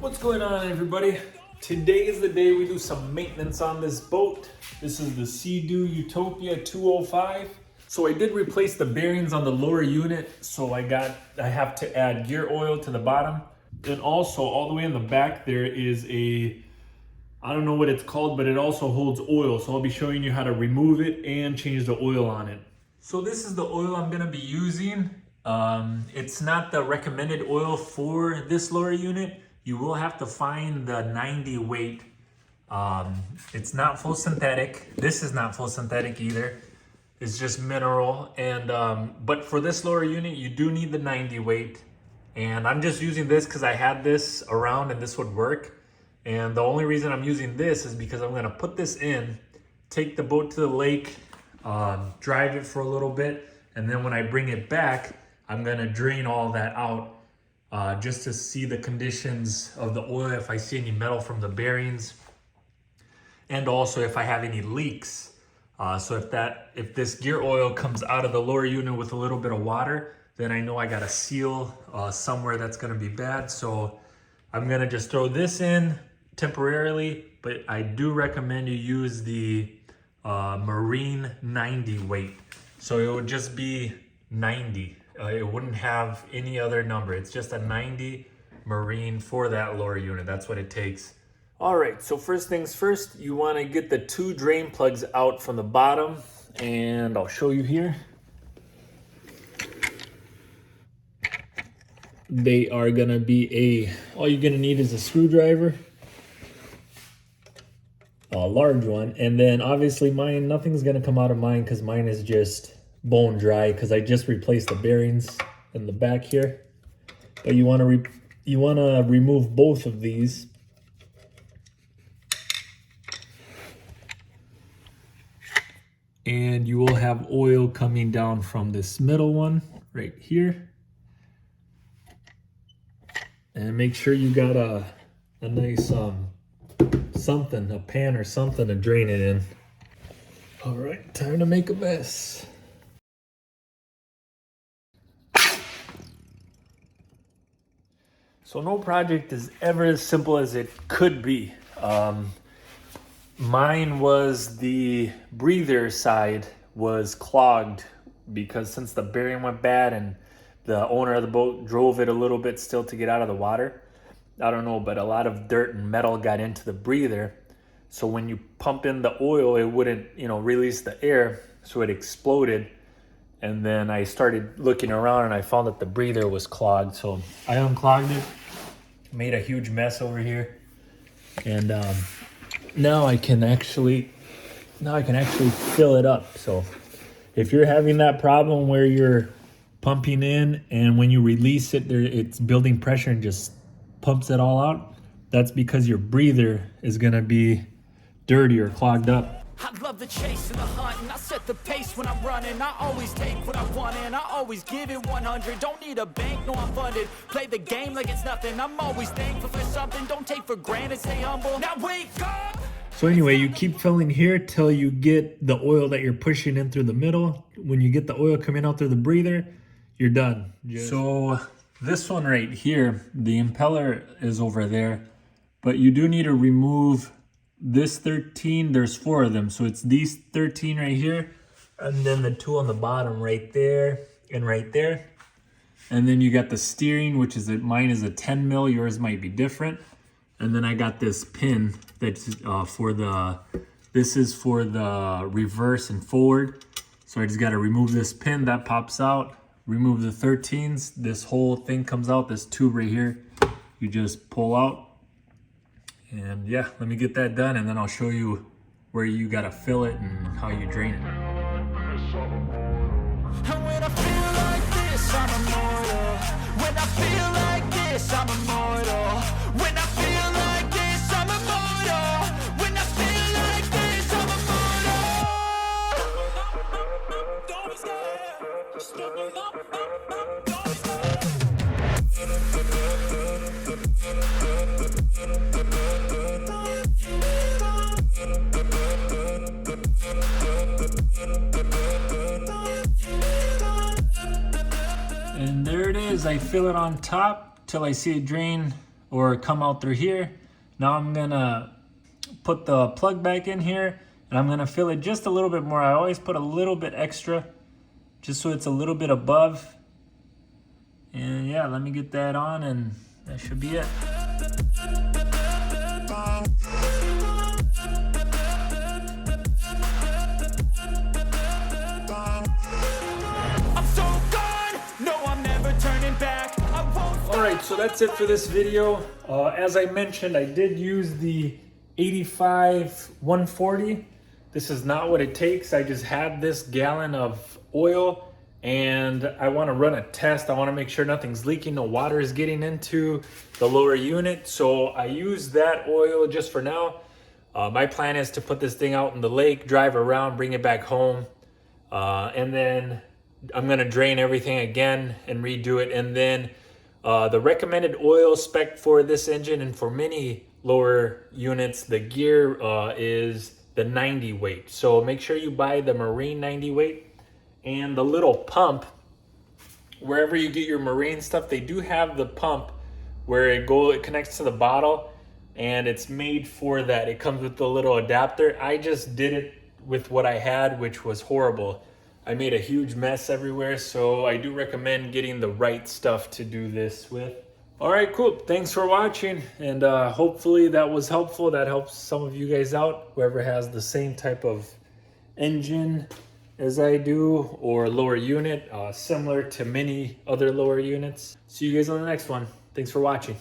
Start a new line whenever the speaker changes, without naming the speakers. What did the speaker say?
What's going on, everybody? Today is the day we do some maintenance on this boat. This is the Seadoo Utopia 205. So I did replace the bearings on the lower unit, so I have to add gear oil to the bottom. And also all the way in the back there is I don't know what it's called, but it also holds oil. So I'll be showing you how to remove it and change the oil on it. So this is the oil I'm gonna be using. It's not the recommended oil for this lower unit. You will have to find the 90 weight. It's not full synthetic. This is not full synthetic either. It's just mineral. And but for this lower unit, you do need the 90 weight. And I'm just using this because I had this around and this would work. And the only reason I'm using this is because I'm gonna put this in, take the boat to the lake, drive it for a little bit. And then when I bring it back, I'm gonna drain all that out. Just to see the conditions of the oil, if I see any metal from the bearings, and also if I have any leaks. So if this gear oil comes out of the lower unit with a little bit of water, then I know I got a seal somewhere that's gonna be bad. So I'm gonna just throw this in temporarily, but I do recommend you use the Marine 90 weight. So it would just be 90. It wouldn't have any other number. It's just a 90 Marine for that lower unit. That's what it takes. All right, so first things first, you want to get the two drain plugs out from the bottom, and I'll show you here. They are gonna be all you're gonna need is a screwdriver, a large one, and then obviously mine, nothing's gonna come out of mine because mine is just bone dry because I just replaced the bearings in the back here. But you want to remove both of these. And you will have oil coming down from this middle one right here. And make sure you got a nice something, a pan or something to drain it in. All right, time to make a mess. So no project is ever as simple as it could be. Mine was the breather side was clogged because since the bearing went bad and the owner of the boat drove it a little bit still to get out of the water. I don't know, but a lot of dirt and metal got into the breather. So when you pump in the oil, it wouldn't, release the air. So it exploded. And then I started looking around and I found that the breather was clogged. So I unclogged it, made a huge mess over here. And now I can actually fill it up. So if you're having that problem where you're pumping in and when you release it, it's building pressure and just pumps it all out, that's because your breather is gonna be dirty or clogged up.
I love the chase and the hunt, and I set the pace when I'm running. I always take what I want and I always give it 100. Don't need a bank, no I'm funded. Play the game like it's nothing. I'm always thankful for something. Don't take for granted, stay humble. Now wake up!
So anyway, you keep filling here till you get the oil that you're pushing in through the middle. When you get the oil coming out through the breather, you're done. So this one right here, the impeller is over there, but you do need to remove this 13, there's 4 of them. So it's these 13 right here, and then the 2 on the bottom right there and right there. And then you got the steering, which is mine is a 10 mil, yours might be different. And then I got this pin that's this is for the reverse and forward. So I just got to remove this pin that pops out, remove the 13s. This whole thing comes out, this tube right here, you just pull out. And yeah, let me get that done and then I'll show you where you gotta fill it and how you drain it.
And when I feel like this, I'm immortal. When I feel like this, I'm immortal. When I feel like this, I'm immortal. When I feel like this, I'm immortal. Don't be scared. Just get me up. Don't be scared.
And there it is. I fill it on top till I see it drain or come out through here. Now I'm gonna put the plug back in here, and I'm gonna fill it just a little bit more. I always put a little bit extra, just so it's a little bit above. And yeah, let me get that on, and that should be it. Alright, so that's it for this video. As I mentioned, I did use the 85-140. This is not what it takes. I just had this gallon of oil, and I want to run a test. I want to make sure nothing's leaking, no water is getting into the lower unit. So I use that oil just for now. My plan is to put this thing out in the lake, drive around, bring it back home, and then I'm going to drain everything again and redo it. And then the recommended oil spec for this engine and for many lower units, the gear is the 90 weight. So make sure you buy the Marine 90 weight. And the little pump, wherever you get your Marine stuff, they do have the pump where it connects to the bottle, and it's made for that. It comes with the little adapter. I just did it with what I had, which was horrible. I made a huge mess everywhere, so I do recommend getting the right stuff to do this with. All right, cool. Thanks for watching, and hopefully that was helpful. That helps some of you guys out, whoever has the same type of engine as I do, or lower unit, similar to many other lower units. See you guys on the next one. Thanks for watching.